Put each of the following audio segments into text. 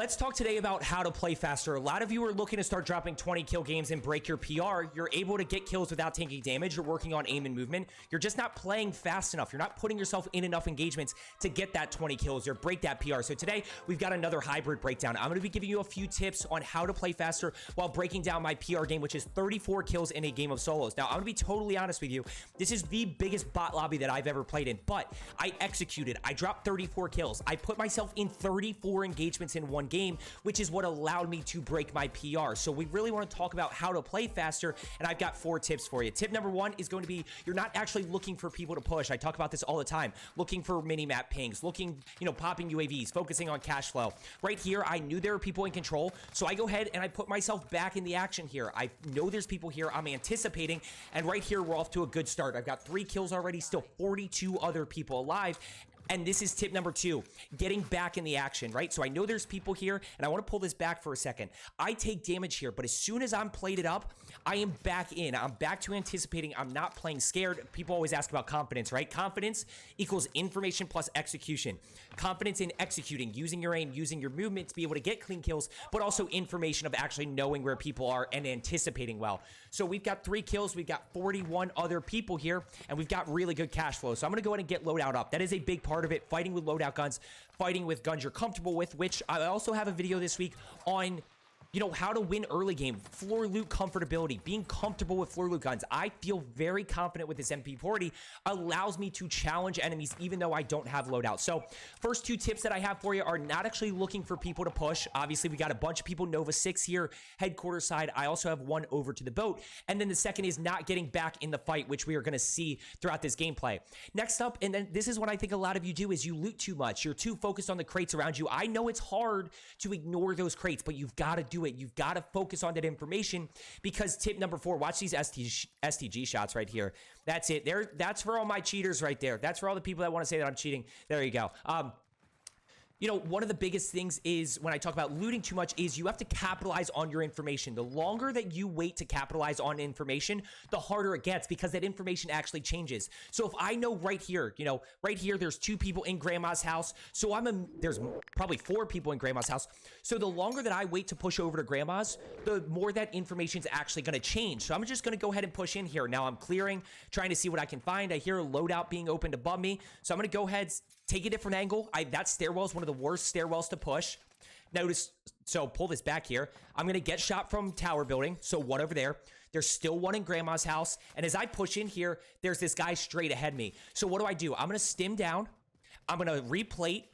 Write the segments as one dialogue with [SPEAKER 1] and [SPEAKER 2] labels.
[SPEAKER 1] Let's talk today about how to play faster. A lot of you are looking to start dropping 20 kill games and break your PR. You're able to get kills without taking damage. You're working on aim and movement. You're just not playing fast enough. You're not putting yourself in enough engagements to get that 20 kills or break that PR. So today we've got another hybrid breakdown. I'm going to be giving you a few tips on how to play faster while breaking down my PR game, which is 34 kills in a game of solos. Now, I'm going to be totally honest with you. This is the biggest bot lobby that I've ever played in, but I executed. I dropped 34 kills. I put myself in 34 engagements in one game, which is what allowed me to break my PR. So we really want to talk about how to play faster, and I've got 4 tips for you. Tip number 1 is going to be you're not actually looking for people to push. I talk about this all the time. Looking for mini-map pings, looking, popping UAVs, focusing on cash flow. Right here, I knew there were people in control, so I go ahead and I put myself back in the action here. I know there's people here. I'm anticipating, and right here, we're off to a good start. I've got 3 kills already, still 42 other people alive. And this is tip number 2, getting back in the action, right? So I know there's people here, and I want to pull this back for a second. I take damage here, but as soon as I'm plated up, I am back in. I'm back to anticipating. I'm not playing scared. People always ask about confidence, right? Confidence equals information plus execution. Confidence in executing, using your aim, using your movement to be able to get clean kills, but also information of actually knowing where people are and anticipating well. So we've got 3 kills. We've got 41 other people here, and we've got really good cash flow. So I'm going to go ahead and get loadout up. That is a big part of it, fighting with loadout guns, fighting with guns you're comfortable with, which I also have a video this week on how to win early game, floor loot comfortability, being comfortable with floor loot guns. I feel very confident with this MP40, allows me to challenge enemies even though I don't have loadout. So first 2 tips that I have for you are not actually looking for people to push. Obviously, we got a bunch of people, Nova 6 here, headquarters side. I also have 1 over to the boat. And then the second is not getting back in the fight, which we are going to see throughout this gameplay. Next up, and then this is what I think a lot of you do, is you loot too much. You're too focused on the crates around you. I know it's hard to ignore those crates, but you've got to do it. You've got to focus on that information, because tip number 4, watch these STG shots right here. That's it. That's for all my cheaters right there. That's for all the people that want to say that I'm cheating. There you go. One of the biggest things is when I talk about looting too much is you have to capitalize on your information. The longer that you wait to capitalize on information, the harder it gets, because that information actually changes. So if I know right here, there's 2 people in Grandma's house. So there's probably 4 people in Grandma's house. So the longer that I wait to push over to Grandma's, the more that information is actually going to change. So I'm just going to go ahead and push in here. Now I'm clearing, trying to see what I can find. I hear a loadout being opened above me. So I'm going to go ahead, take a different angle. That stairwell is one of the worst stairwells to push. Notice, so pull this back here. I'm going to get shot from tower building. So 1 over there. There's still 1 in Grandma's house. And as I push in here, there's this guy straight ahead of me. So what do? I'm going to stim down. I'm going to replate.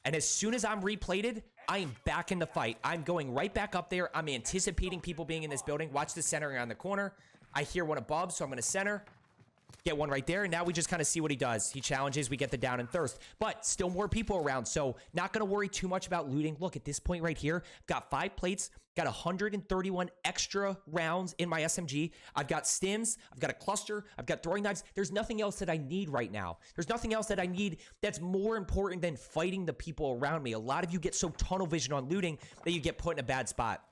[SPEAKER 1] And as soon as I'm replated, I am back in the fight. I'm going right back up there. I'm anticipating people being in this building. Watch the center around the corner. I hear 1 above, so I'm going to center. Get 1 right there, and now we just kind of see what he does. He challenges, we get the down and thirst, but still more people around, so not going to worry too much about looting. Look, at this point right here, I've got 5 plates, got 131 extra rounds in my SMG. I've got stims, I've got a cluster, I've got throwing knives. There's nothing else that I need right now. There's nothing else that I need that's more important than fighting the people around me. A lot of you get so tunnel vision on looting that you get put in a bad spot.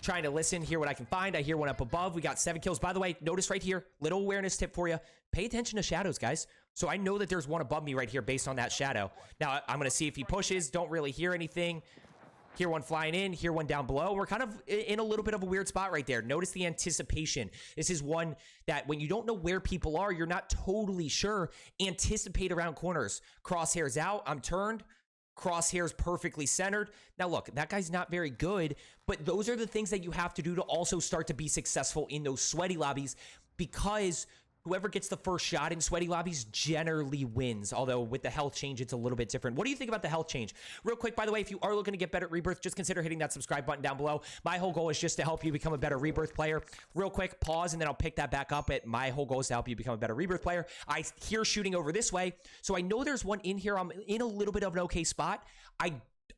[SPEAKER 1] Trying to listen, hear what I can find. I hear 1 up above. We got 7 kills. By the way, notice right here, little awareness tip for you. Pay attention to shadows, guys. So I know that there's 1 above me right here based on that shadow. Now, I'm going to see if he pushes. Don't really hear anything. Hear 1 flying in, hear 1 down below. We're kind of in a little bit of a weird spot right there. Notice the anticipation. This is one that when you don't know where people are, you're not totally sure. Anticipate around corners. Crosshairs out. I'm turned. Crosshairs perfectly centered. Now look, that guy's not very good, but those are the things that you have to do to also start to be successful in those sweaty lobbies, because whoever gets the first shot in sweaty lobbies generally wins. Although with the health change, it's a little bit different. What do you think about the health change? Real quick, by the way, if you are looking to get better at Rebirth, just consider hitting that subscribe button down below. My whole goal is just to help you become a better Rebirth player. Real quick, pause, and then I'll pick that back up. My whole goal is to help you become a better Rebirth player. I hear shooting over this way, so I know there's 1 in here. I'm in a little bit of an okay spot.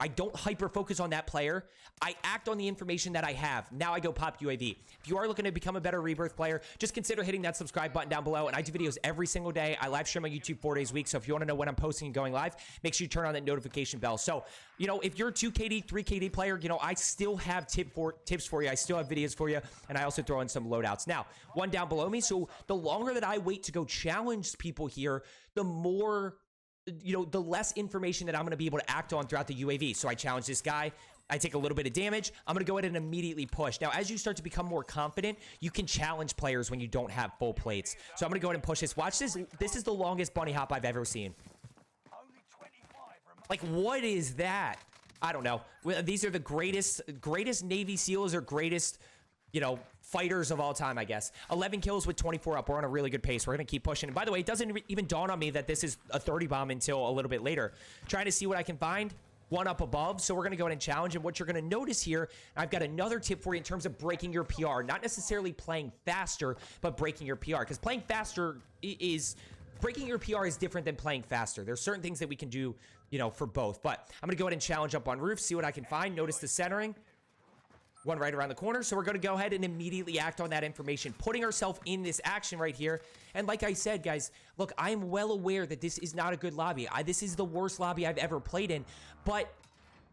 [SPEAKER 1] I don't hyper focus on that player. I act on the information that I have. Now I go pop UAV. If you are looking to become a better Rebirth player, just consider hitting that subscribe button down below. And I do videos every single day. I live stream on YouTube 4 days a week. So if you want to know when I'm posting and going live, make sure you turn on that notification bell. So, if you're a 2KD, 3KD player, I still have tips for you. I still have videos for you. And I also throw in some loadouts. Now, 1 down below me. So the longer that I wait to go challenge people here, the more you know, the less information that I'm going to be able to act on throughout the UAV. So I challenge this guy. I take a little bit of damage. I'm going to go ahead and immediately push. Now, as you start to become more confident, you can challenge players when you don't have full plates. So I'm going to go ahead and push this. Watch this. This is the longest bunny hop I've ever seen. Like, what is that? I don't know. These are the greatest Navy SEALs or greatest, you know, fighters of all time, I guess. 11 kills with 24 up. We're on a really good pace. We're going to keep pushing. And by the way, it doesn't even dawn on me that this is a 30 bomb until a little bit later. Trying to see what I can find. One up above. So we're going to go ahead and challenge. And what you're going to notice here, I've got another tip for you in terms of breaking your PR. Not necessarily playing faster, but breaking your PR. Because playing faster is... Breaking your PR is different than playing faster. There's certain things that we can do, you know, for both. But I'm going to go ahead and challenge up on roof, see what I can find. Notice the centering. One right around the corner. So we're going to go ahead and immediately act on that information, putting ourselves in this action right here. And like I said, guys, look, I am well aware that this is not a good lobby. This is the worst lobby I've ever played in. But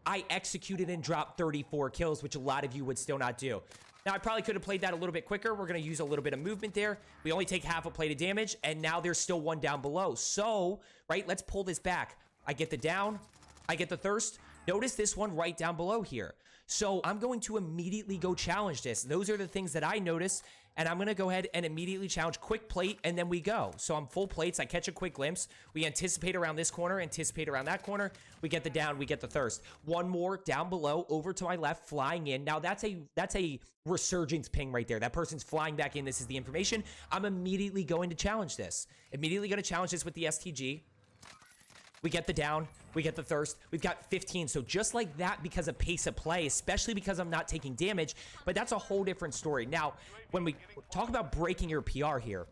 [SPEAKER 1] I executed and dropped 34 kills, which a lot of you would still not do. Now, I probably could have played that a little bit quicker. We're going to use a little bit of movement there. We only take half a plate of damage, and now there's still one down below. So, right, let's pull this back. I get the down. I get the thirst. Notice this one right down below here. So, I'm going to immediately go challenge this. Those are the things that I notice, and I'm going to go ahead and immediately challenge quick plate, and then we go. So, I'm full plates. I catch a quick glimpse. We anticipate around this corner, anticipate around that corner. We get the down, we get the thirst. One more down below, over to my left, flying in. Now, that's a resurgence ping right there. That person's flying back in. This is the information. I'm immediately going to challenge this. Immediately going to challenge this with the STG. We get the down. We get the thirst. We've got 15. So just like that, because of pace of play, especially because I'm not taking damage, but that's a whole different story. Now, when we talk about breaking your PR here,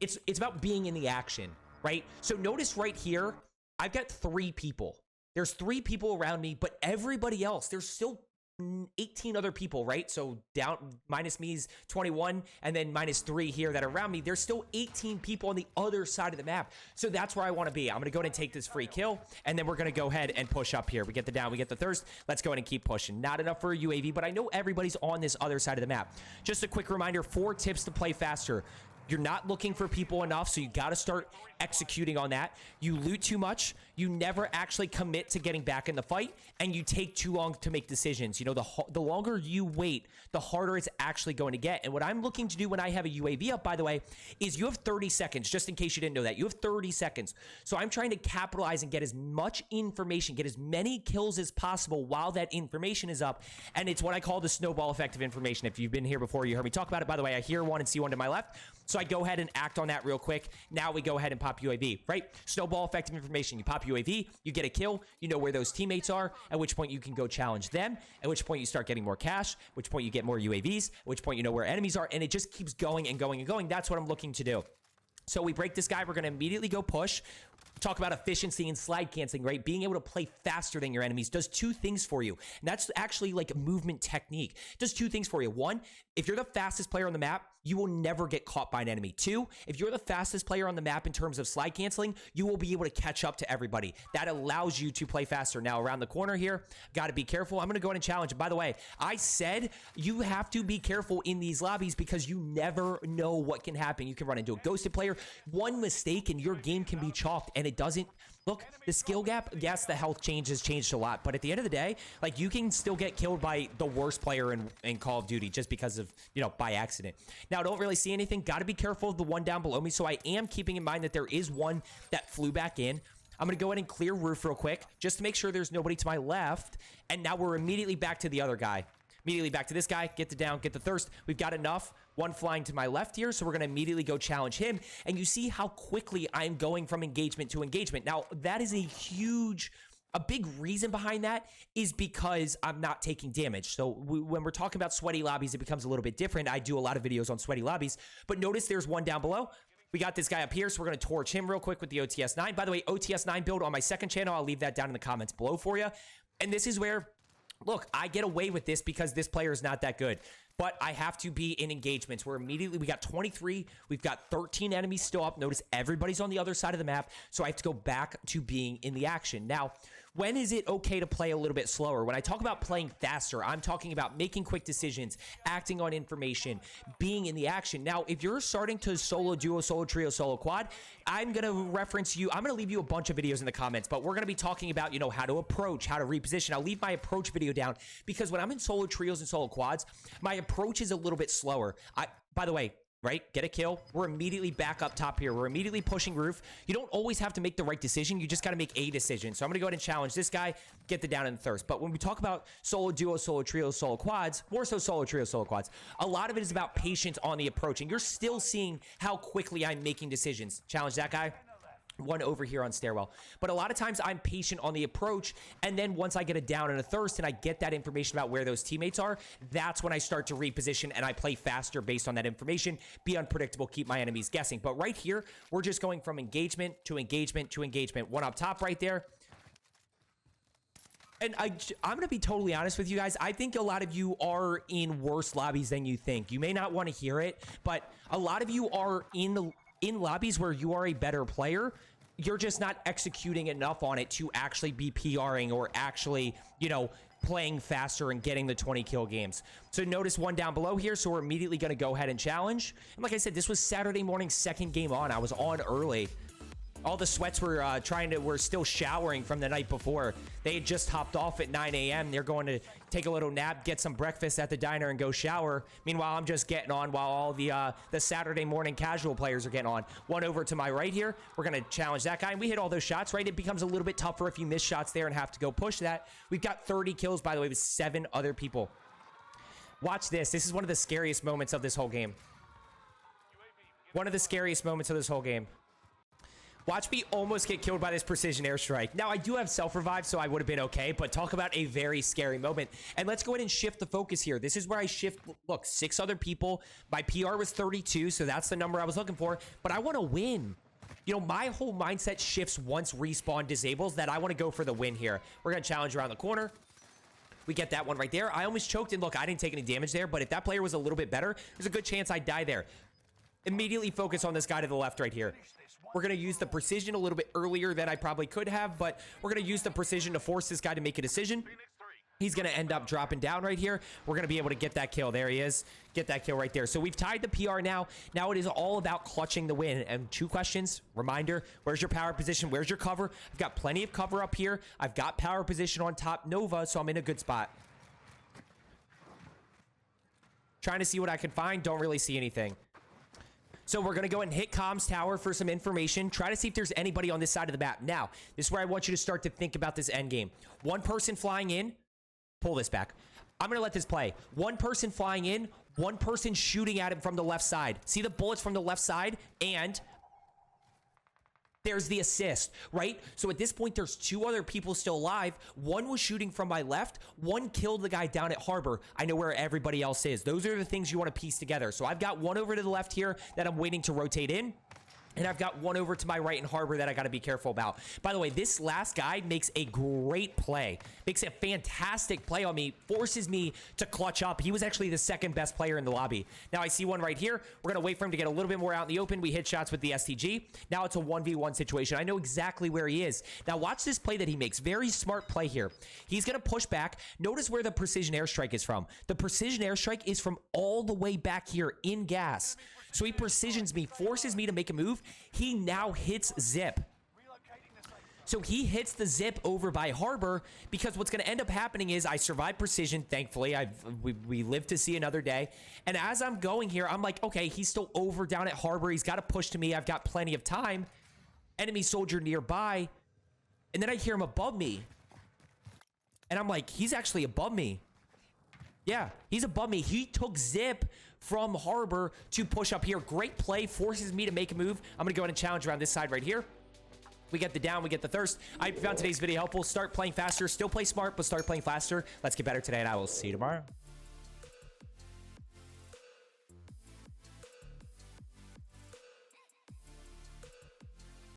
[SPEAKER 1] it's about being in the action, right? So notice right here, I've got 3 people. There's 3 people around me, but everybody else, there's still 18 other people, right? So down minus me is 21, and then minus 3 here that are around me. There's still 18 people on the other side of the map. So that's where I want to be. I'm going to go ahead and take this free kill, and then we're going to go ahead and push up here. We get the down, we get the thirst. Let's go ahead and keep pushing. Not enough for a UAV, but I know everybody's on this other side of the map. Just a quick reminder, 4 tips to play faster. You're not looking for people enough, so you got to start executing on that. You loot too much. You never actually commit to getting back in the fight, and you take too long to make decisions. You know, the longer you wait, the harder it's actually going to get. And what I'm looking to do when I have a UAV up, by the way, is you have 30 seconds, just in case you didn't know that. You have 30 seconds. So I'm trying to capitalize and get as much information, get as many kills as possible while that information is up. And it's what I call the snowball effect of information. If you've been here before, you heard me talk about it. By the way, I hear one and see one to my left. So I go ahead and act on that real quick. Now we go ahead and pop UAV, right? Snowball effect of information. You pop UAV, you get a kill, you know where those teammates are, at which point you can go challenge them, at which point you start getting more cash, at which point you get more UAVs, at which point you know where enemies are, and it just keeps going and going and going. That's what I'm looking to do. So we break this guy. We're going to immediately go push. Talk about efficiency and slide canceling, right? Being able to play faster than your enemies does 2 things for you. And that's actually like a movement technique. It does 2 things for you. 1, if you're the fastest player on the map, you will never get caught by an enemy. 2, if you're the fastest player on the map in terms of slide canceling, you will be able to catch up to everybody. That allows you to play faster. Now, around the corner here, got to be careful. I'm going to go ahead and challenge. And by the way, I said you have to be careful in these lobbies because you never know what can happen. You can run into a ghosted player. One mistake and your game can be chalked, and it doesn't. Look, the skill gap, yes, the health change has changed a lot, but at the end of the day, like, you can still get killed by the worst player in Call of Duty just because of, you know, by accident. Now, I don't really see anything. Got to be careful of the one down below me, so I am keeping in mind that there is one that flew back in. I'm going to go ahead and clear roof real quick just to make sure there's nobody to my left, and now we're immediately back to the other guy. Immediately back to this guy, get the down, get the thirst. We've got enough. One flying to my left here, so we're going to immediately go challenge him. And you see how quickly I'm going from engagement to engagement. Now, that is a big reason behind that is because I'm not taking damage. So when we're talking about sweaty lobbies, it becomes a little bit different. I do a lot of videos on sweaty lobbies, but notice there's one down below. We got this guy up here, so we're going to torch him real quick with the OTS-9. By the way, OTS-9 build on my second channel. I'll leave that down in the comments below for you. And this is where, look, I get away with this because this player is not that good. But I have to be in engagements. We got 23. We've got 13 enemies still up. Notice everybody's on the other side of the map. So I have to go back to being in the action. Now, When is it okay to play a little bit slower? When I talk about playing faster, I'm talking about making quick decisions, acting on information, being in the action. Now, if you're starting to solo duo, solo trio, solo quad, I'm going to reference you. I'm going to leave you a bunch of videos in the comments, but we're going to be talking about, you know, how to approach, how to reposition. I'll leave my approach video down because when I'm in solo trios and solo quads, my approach is a little bit slower. By the way, right? Get a kill. We're immediately back up top here. We're immediately pushing roof. You don't always have to make the right decision. You just got to make a decision. So I'm going to go ahead and challenge this guy, get the down and thirst. But when we talk about solo duo, solo trio, solo quads, more so solo trio, solo quads, a lot of it is about patience on the approach. And you're still seeing how quickly I'm making decisions. Challenge that guy. One over here on stairwell. But a lot of times I'm patient on the approach, and then once I get a down and a thirst and I get that information about where those teammates are, that's when I start to reposition and I play faster based on that information, be unpredictable, keep my enemies guessing. But right here, we're just going from engagement to engagement to engagement. One up top right there. And I'm going to be totally honest with you guys. I think a lot of you are in worse lobbies than you think. You may not want to hear it, but a lot of you are in lobbies where you are a better player. You're just not executing enough on it to actually be PRing or actually, you know, playing faster and getting the 20 kill games. So notice one down below here. So we're immediately going to go ahead and challenge. And like I said, this was Saturday morning, second game on. I was on early. All the sweats were were still showering from the night before. They had just hopped off at 9 a.m. They're going to take a little nap, get some breakfast at the diner, and go shower. Meanwhile, I'm just getting on while all the Saturday morning casual players are getting on. One over to my right here. We're going to challenge that guy, and we hit all those shots, right? It becomes a little bit tougher if you miss shots there and have to go push that. We've got 30 kills, by the way, with 7 other people. Watch this. This is one of the scariest moments of this whole game. One of the scariest moments of this whole game. Watch me almost get killed by this precision airstrike. Now, I do have self-revive, so I would have been okay, but talk about a very scary moment. And let's go ahead and shift the focus here. This is where I shift. Look, 6 other people. My PR was 32, so that's the number I was looking for. But I want to win. You know, my whole mindset shifts once respawn disables that I want to go for the win here. We're going to challenge around the corner. We get that one right there. I almost choked, and look, I didn't take any damage there, but if that player was a little bit better, there's a good chance I'd die there. Immediately focus on this guy to the left right here. We're going to use the precision a little bit earlier than I probably could have, but we're going to use the precision to force this guy to make a decision. He's going to end up dropping down right here. We're going to be able to get that kill. There he is. Get that kill right there. So we've tied the PR now. Now it is all about clutching the win. And 2 questions. Reminder, where's your power position? Where's your cover? I've got plenty of cover up here. I've got power position on top Nova, so I'm in a good spot. Trying to see what I can find. Don't really see anything. So we're going to go ahead and hit comms tower for some information. Try to see if there's anybody on this side of the map. Now, this is where I want you to start to think about this end game. One person flying in. Pull this back. I'm going to let this play. One person flying in. One person shooting at him from the left side. See the bullets from the left side? And there's the assist, right? So at this point, there's 2 other people still alive. One was shooting from my left. One killed the guy down at Harbor. I know where everybody else is. Those are the things you want to piece together. So I've got one over to the left here that I'm waiting to rotate in. And I've got one over to my right in Harbor that I got to be careful about. By the way, this last guy makes a great play. Makes a fantastic play on me. Forces me to clutch up. He was actually the 2nd best player in the lobby. Now I see one right here. We're going to wait for him to get a little bit more out in the open. We hit shots with the STG. Now it's a 1v1 situation. I know exactly where he is. Now watch this play that he makes. Very smart play here. He's going to push back. Notice where the precision airstrike is from. The precision airstrike is from all the way back here in gas. So he precisions me, forces me to make a move. He now hits zip. So he hits the zip over by Harbor because what's going to end up happening is I survived precision. Thankfully, we lived to see another day. And as I'm going here, I'm like, okay, he's still over down at Harbor. He's got to push to me. I've got plenty of time. Enemy soldier nearby. And then I hear him above me. And I'm like, he's actually above me. Yeah, he's above me. He took zip from Harbor to push up here. Great play. Forces me to make a move. I'm going to go ahead and challenge around this side right here. We get the down. We get the thirst. I found today's video helpful. Start playing faster. Still play smart, but start playing faster. Let's get better today, and I will see you tomorrow.